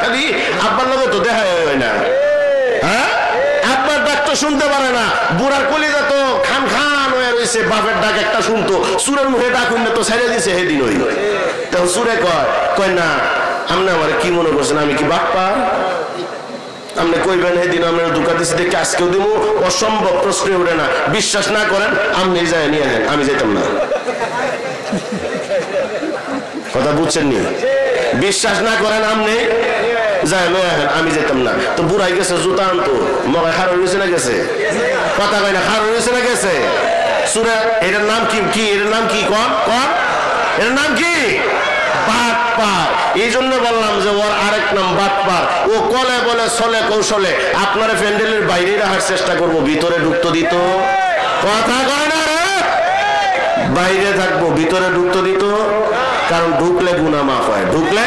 খালি আব্বার লগে তো দেখা হয় না। হ্যাঁ, আব্বার ডাক তো শুনতে পারে না, বুড়ার কলিজা তো খান খান হয়ে রয়েছে, বাপের ডাক একটা শুনতো, সুরের মুখে ডাক শুনলে তো ছেড়ে দিছে সেদিন। ওই তখন সুরে কয় না আপনি আমার কি মনে করছেন আমি কি বাপ্পা? আপনি কইবেন সেদিন আমরা ধোঁকা দিচ্ছি দেখে আজকেও দিব, অসম্ভব প্রশ্ন উঠে না। বিশ্বাস না করেন আপনি যায় নিয়ে যান, আমি যেতাম না। কথা বুঝছেন নি? বিশ্বাস না করেন আপনি যায় লয়ে আসেন, আমি যেতাম না। তো বুড়াই গেছে জুতা আনতো, মগায় খার হয়েছে না গেছে? কথা কয় না, খার হয়েছে না গেছে? সুরা এটার নাম কি? এটার নাম কি? কন কন এটার নাম কি? বাটপার। এই জন্য বললাম যে ওর আরেক নাম বাটপার। ও কলে বলে চলে কৌশলে আপনার প্যান্ডেলের বাইরে রাখার চেষ্টা করবো, ভিতরে ঢুকতে দিত। কথা কয় না রে, বাইরে থাকবো, ভিতরে ঢুকতে দিত। কারণ ঢুকলে গুনাহ মাফ হয়, ঢুকলে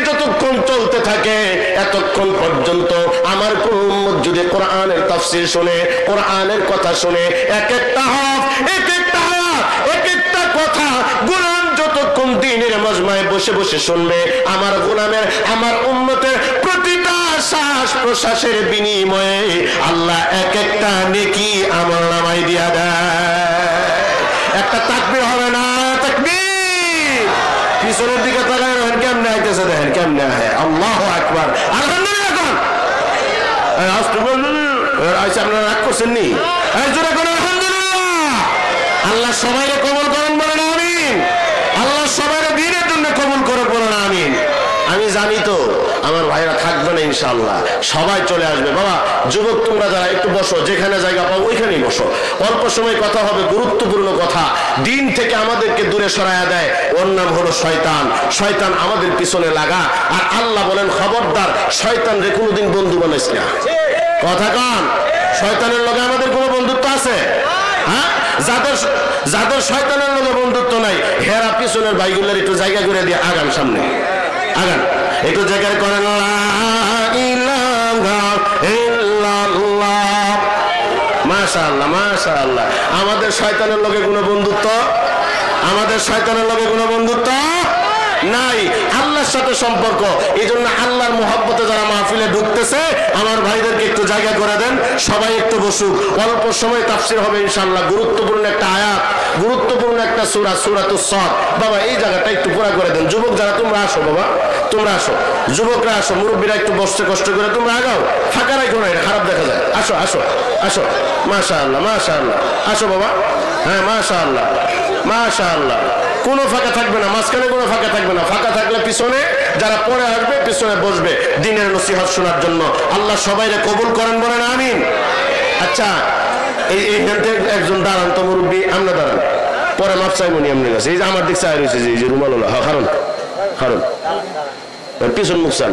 যতক্ষণ চলতে থাকে এতক্ষণ পর্যন্ত আমার কোন উম্মত যদি কোরআনের তাফসীর শুনে, কোরআনের কথা শুনে, এক একটা হরফ, এক একটা আয়াত, এক একটা কথা গোলাম যতক্ষণ দ্বীনের মজমায় বসে বসে শুনবে, আমার গোলামের, আমার উম্মতের প্রতিটা শ্বাস প্রশ্বাসের বিনিময়ে আল্লাহ এক একটা নেকি আমলনামায় দিয়া দেয়। একটা তাকবীর হবে না? তাকবীর। পিছনের দিকে তাকায় কেমনে আইতেছে দেখেন, কেমনে আয়। আল্লাহু আকবার, আলহামদুলিল্লাহ। আপনারা রাগ করছেন নি? আলহামদুলিল্লাহ। আল্লাহ সবাইকে কবুল করেন বলেন আমিন। আল্লাহ সবাই দ্বীনের জন্য কবুল করে বলেন আমিন। আমি জানি তো আমার ভাইরা থাকবে না ইনশাআল্লাহ, সবাই চলে আসবে। বাবা যুবক তোমরা যারা একটু বসো, যেখানে জায়গা পাও ওইখানেই বসো। অল্প সময় কথা হবে, গুরুত্বপূর্ণ কথা, দিন থেকে আমাদেরকে দূরে সরায়া দেয়। ওর নাম হলো শয়তান। শয়তান আমাদের পিছনে লাগা। আর আল্লাহ বলেন খবরদার শয়তান রে কোনোদিন বন্ধু বানাইস না। কথা কান, শয়তানের লগে আমাদের কোনো বন্ধুত্ব আছে? হ্যাঁ, যাদের শয়তানের লগে বন্ধুত্ব নাই হেরা পিছনের ভাইগুলোর একটু জায়গা করে দিয়ে আগান, সামনে আগান, একটু জায়গা করেন। মাশাআল্লাহ মাশাআল্লাহ। আমাদের শয়তানের লগে কোনো বন্ধুত্ব, আমাদের শয়তানের লগে কোনো বন্ধুত্ব নাই, আল্লাহর সাথে সম্পর্ক। এই জন্য আল্লাহর মুহাব্বতে যারা মাহফিলে ঢুকতেছে আমার ভাইদেরকে একটু জায়গা করে দেন, সবাই একটু বসুক। অল্প সময় তাফসীর হবে ইনশাআল্লাহ। গুরুত্বপূর্ণ একটা আয়াত, গুরুত্বপূর্ণ একটা সূরা, সূরাতুস সাদ। বাবা এই জায়গাটা একটু পুরা করে দেন। যুবক যারা তোমরা আসো, বাবা তোমরা আসো, যুবকরা আসো, মুরব্বীরা একটু বসতে কষ্ট করে তোমরা আগাও, ফাঁকা রাখো না, এটা খারাপ দেখা যায়। আসো আসো আসো, মাশাআল্লাহ মাশাআল্লাহ। আসো বাবা, হ্যাঁ মাশাআল্লাহ মাশাআল্লাহ। কোনো ফাঁকা থাকবে না, মাঝখানে কোনো ফাঁকা থাকবে না। ফাঁকা থাকলে পিছনে যারা পরে আসবে পিছনে বসবে দ্বীনের নসিহত শোনার জন্য। আল্লাহ সবাইরে কবুল করেন বলেন আমিন। আচ্ছা এইখান থেকে একজন দাঁড়ান তো, মুরব্বী আমরা দাঁড়ান, পরে মাপ চাইবনি এমনি গেছে। এই যে আমার দিক চাই রয়েছে যে রুমাল হলো, হ্যাঁ কারণ কারণ পিছন মুখ চান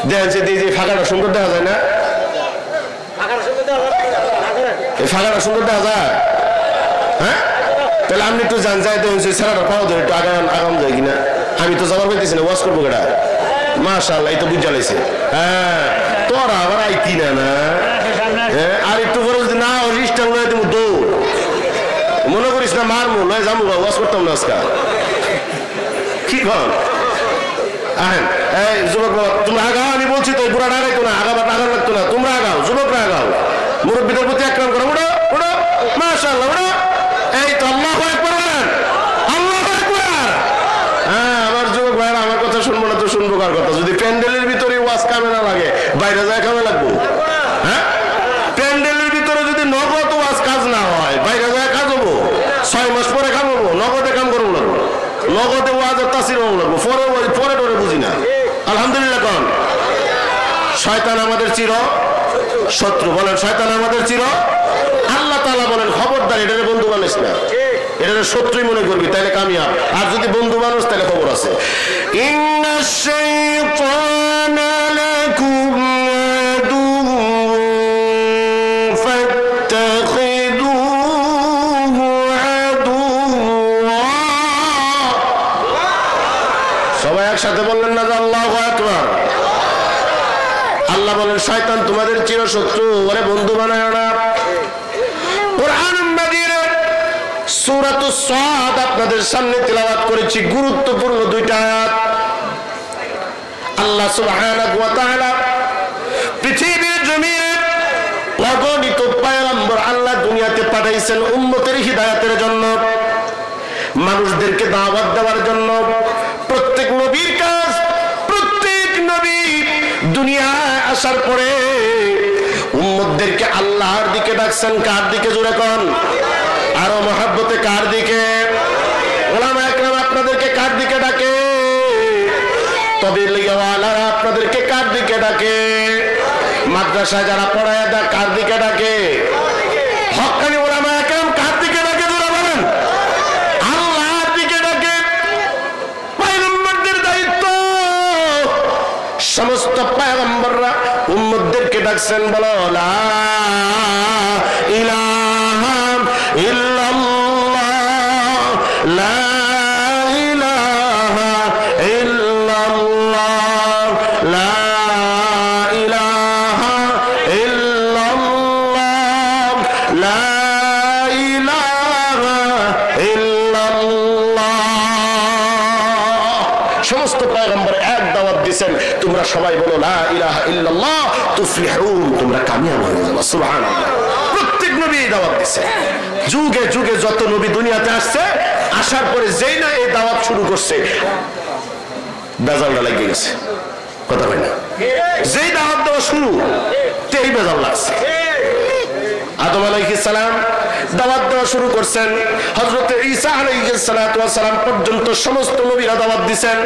দেখেন যে ফাঁকাটা সুন্দর দেখা যায় না? এই ফাঁকাটা সুন্দর দেখা যায়? হ্যাঁ, তাহলে আপনি একটু জান যাই দেখুন ছেলেটা পাওয়া ধরে একটু আগাম যায় কিনা। আমি তো যাবার পাইতেছি না, ওয়াজ করবো কেটা। মাশাআল্লাহ, এই তো বুঝা লাইছে। হ্যাঁ, তোরা আবার আইতি না না। হ্যাঁ, আর একটু করে যদি না রিস্টার লয়ে দেবো দৌড়, মনে করিস না মারমু লয়ে যাবো, ওয়াজ করতাম না আজকাল। কি কর আহেন, এই যুবক বাবা তোমরা আগাও, আমি বলছি তো বুড়া আগাইতো না, আগাবার আগার লাগতো না, তোমরা আগাও, যুবকরা আগাও, মুরব্বীদের প্রতি একরাম করো। উড়ো উড়ো, মাশাআল্লাহ উড়ো। এই তো আল্লাহু আকবার বলেন, আল্লাহু আকবার। হ্যাঁ, আমার যুবক ভাইরা আমার কথা শুনবো না তো শুনবো কার কথা? যদি প্যান্ডেলের ভিতরে ওয়াজ কামে না লাগে বাইরে যায় কামে লাগবো? হ্যাঁ, প্যান্ডেলের ভিতরে যদি নগদ ওয়াজ কাজ না হয় বাইরে যায় কাজ হবো? 6 মাস পরে কাম হবো, নগদে কাম করবো লাগবো, নগদে ওয়াজের তাসির হবো লাগবো, পরে টরে বুঝি না। আলহামদুলিল্লাহ কন। শয়তান আমাদের চির শত্রু, বলেন শয়তান আমাদের চির। আল্লাহ তাআলা বলেন খবরদার এটারে বন্ধু বানাইস না, এটারে শত্রুই মনে করবি তাহলে কামিয়াব, আর যদি বন্ধু মানুষ তাহলে খবর আছে। ইন্নাশ শাইতানা লাকুম আদুউন ফাত্তাখিযুহু আদুওয়া। সবাই একসাথে বললেন না যে আল্লাহু আকবার। আল্লাহ বলেন শয়তান তোমাদের চিরশত্রু, ওরে বন্ধু বানায় না। কুরআন মাজিদের সূরাতুস সাদ আপনাদের সামনে তেলাওয়াত করেছি, গুরুত্বপূর্ণ দুইটা আয়াত। আল্লাহ সুবহানাহু ওয়া তাআলা পৃথিবীর জমিনে অগণিত পয়গম্বর আল্লাহ দুনিয়াতে পাঠাইছেন উম্মতের হিদায়াতের জন্য, মানুষদেরকে দাওয়াত দেওয়ার জন্য। প্রত্যেক নবীর কাজ, প্রত্যেক নবী দুনিয়ায় আসার পরে উম্মতদেরকে আল্লাহর দিকে ডাকছেন। কার দিকে? জোরে কোন, আরো মহব্বতে কার দিকে? ওলামা একরাম আপনাদেরকে কার দিকে ডাকে? তবে লিয়াওয়ালারা আপনাদেরকে কার দিকে ডাকে? মাদ্রাসায় যারা পড়ায় দেয় কার দিকে ডাকে? হক্কানি ওলামা একরাম কার দিকে ডাকে? জোরে বলেন, আল্লাহর দিকে ডাকে। পয়গম্বরদের দায়িত্ব, সমস্ত পয়গম্বররা উম্মতদেরকে ডাকছেন, বলো লা ইলাহা ইল্লাল্লাহ, লা ইলাহা ইল্লাল্লাহ, লা ইলাহা ইল্লাল্লাহ, লা ইলাহা ইল্লাল্লাহ। সমস্ত পয়গম্বর এক দাওয়াত দিয়েছেন, তোমরা সবাই বলো লা ইলাহা ইল্লাল্লাহ তুফলিহুন, তোমরা কামিয়াব হয়ে যাবে। সুবহানাল্লাহ। প্রত্যেক নবী এই দাওয়াত দিয়েছে। যুগে যুগে যত নবী দুনিয়াতে আসছে, আসার পরে যেই না এই দাওয়াত শুরু করছে, বেজালটা লেগে গেছে। কথা হয় না? যেই দাওয়াত দেওয়া শুরু, তেই বেজাল লাগছে। আদম আলাইহিস সালাম দাওয়াত দেওয়া শুরু করছেন, হযরত ঈসা আলাইহিস সালাতু ওয়াস সালাম পর্যন্ত সমস্ত নবীরা দাওয়াত দিবেন।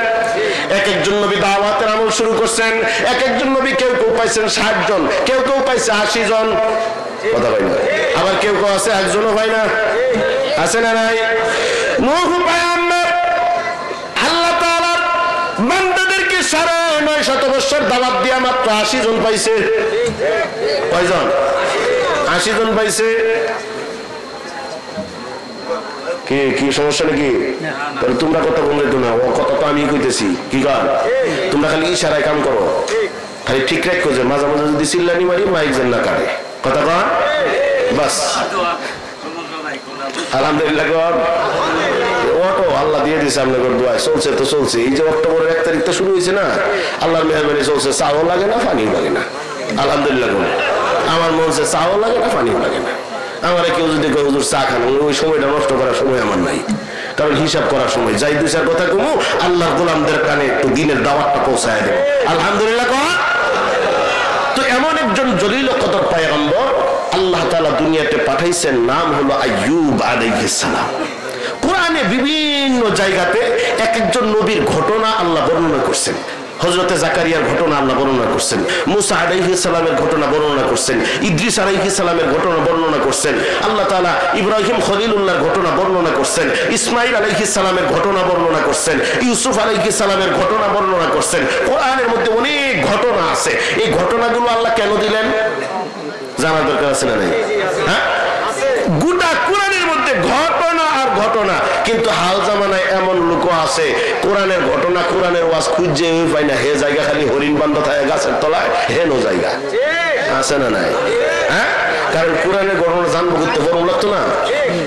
এক একজন নবী দাওয়াতের আমল শুরু করছেন। এক একজন নবী কেউ কেউ পাইছেন 60 জন, কেউ কেউ পাইছে 80 জন। কথা হয় না? আবার কেউ কেউ আছে একজনও হয় না, আছে না নাই? নূহ পয়গম্বর আল্লাহ তাআলার বান্দাদেরকে 950 বছর দাওয়াত দিয়া মাত্র 80 জন পাইছে। কয়জন? 80 জন পাইছে। কি সমস্যা নাকি? তোমরা কথা বললে তো না, ও কথা তো আমি কইতেছি। কি কার? তোমরা খালি ইশারায় কাম করো, খালি ঠিক রাখো যে মাঝে মাঝে যদি চিল্লানি মারি মাইক যেন না কাটে। কথা কন বাস। আলহামদুলিল্লাহ কর। অটো আল্লাহ দিয়ে দিয়েছে আপনাদের দোয়ায়, চলছে তো চলছে। এই যে অক্টোবরের 1 তারিখ তো শুরু হয়েছে না, আল্লাহর মেহরবানি চলছে। চাও লাগে না, পানিও লাগে না। আলহামদুলিল্লাহ কর। আমার মন চায় চাও লাগে না, পানিও লাগে না। আমার কেউ যদি কয় হুজুর চা খান, ওই সময়টা নষ্ট করার সময় আমার নাই, কারণ হিসাব করার সময় যাই 2-4 কথা কমু, আল্লাহর গোলামদের কানে একটু দিনের দাওয়াতটা পৌঁছায় দেব। আলহামদুলিল্লাহ কর। তো এমন একজন জলিল কদর পয়গম্বর আল্লাহ তাআলা দুনিয়াতে পাঠাইছেন, নাম হলো আইয়ুব আলাইহিস সালাম। কোরআনে বিভিন্ন জায়গাতে এক একজন নবীর ঘটনা আল্লাহ বর্ণনা করছেন। হযরতে জাকারিয়ার ঘটনা আল্লাহ বর্ণনা করছেন, মুসা আলাইহিস সালামের ঘটনা বর্ণনা করছেন, ইদ্রিস আলাইহিস সালামের ঘটনা বর্ণনা করছেন, আল্লাহ তাআলা ইব্রাহিম খলিলুল্লাহর ঘটনা বর্ণনা করছেন, ইসমাঈল আলাইহিস সালামের ঘটনা বর্ণনা করছেন, ইউসুফ আলাইহিস সালামের ঘটনা বর্ণনা করছেন। কোরআনের মধ্যে অনেক ঘটনা আছে। এই ঘটনাগুলো আল্লাহ কেন দিলেন জানার দরকার আছে না নাই? হ্যাঁ, গোটা কোরআনের মধ্যে ঘটনা আর ঘটনা। কিন্তু হাল জামানায় এমন লোক আছে, কোরআনের ঘটনা কোরআনের ওয়াজ খুঁজে পায় না। হে জায়গা খালি হরিণ বান্ধা থাকে গাছের তলায়, হেনো জায়গা আছে না নাই? হ্যাঁ, কারণ কোরআনের ঘটনা জানবো করতে বড় লাগতো না।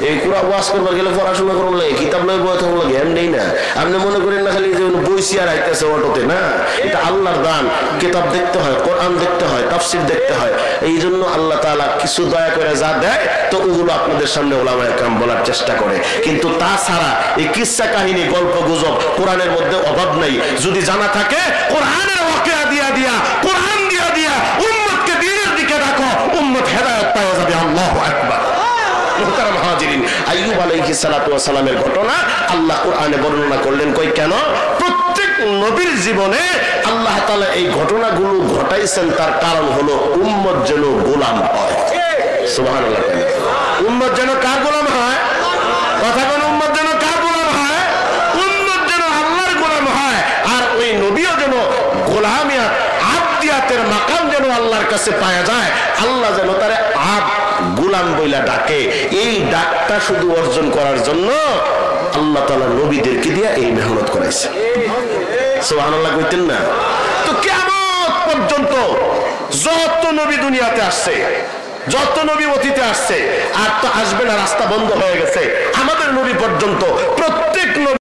এই কোরআন ওয়াজ করবার গেলে পড়াশোনা করুন লাগে, কিতাব লয় বই থাকুন লাগে, এম নেই না। আপনি মনে করেন না খালি যে বইসি আর আইতেছে অটোতে, না। এটা আল্লাহর দান। কিতাব দেখতে হয়, কোরআন দেখতে হয়, তাফসির দেখতে হয়। এই জন্য আল্লাহ তাআলা কিছু দয়া করে যা দেয়, তো ওগুলো আপনাদের সামনে ওলামায়ে কেরাম বলার চেষ্টা করে। কিন্তু তাছাড়া এই কিসসা কাহিনী, গল্প গুজব কোরআনের মধ্যে অভাব নাই। যদি জানা থাকে কোরআনের ওয়াকিয়া দিয়া দিয়া, কোরআন দিয়া দিয়া উম্মতকে দ্বীনের দিকে রাখো, উম্মত হেদায়েত পাওয়া যাবে। আল্লাহু আকবার। মুহতারাম হাজিরিন, আইয়ুব আলাইহিস সালাতু ওয়াস সালামের ঘটনা আল্লাহ কোরআনে বর্ণনা করলেন। কই কেন? প্রত্যেক নবীর জীবনে আল্লাহ তাআলা এই ঘটনাগুলো ঘটাইছেন, তার কারণ হলো উম্মত যেন গোলাম হয়। সুবহানাল্লাহ। উম্মত যেন কার গোলাম হয়? কথা বলেন, উম্মত যেন কার গোলাম হয়? উম্মত যেন আল্লাহর গোলাম হয়। আর ওই নবীও যেন গোলামিয়াত আবদিয়াতের মাকাম যেন আল্লাহর কাছে পাওয়া যায়। আল্লাহ যেন তারে গোলাম বইলা ডাকে। এই ডাকটা শুধু অর্জন করার জন্য আল্লাহ তাআলা নবীদেরকে দিয়ে এই মেহনত করাইছে। সুবহানাল্লাহ কইতেন না? তো কিয়ামত পর্যন্ত যত নবী দুনিয়াতে আসছে, যত নবী অতীতে আসছে আর তো আসবে না, রাস্তা বন্ধ হয়ে গেছে। আমাদের নবী পর্যন্ত প্রত্যেক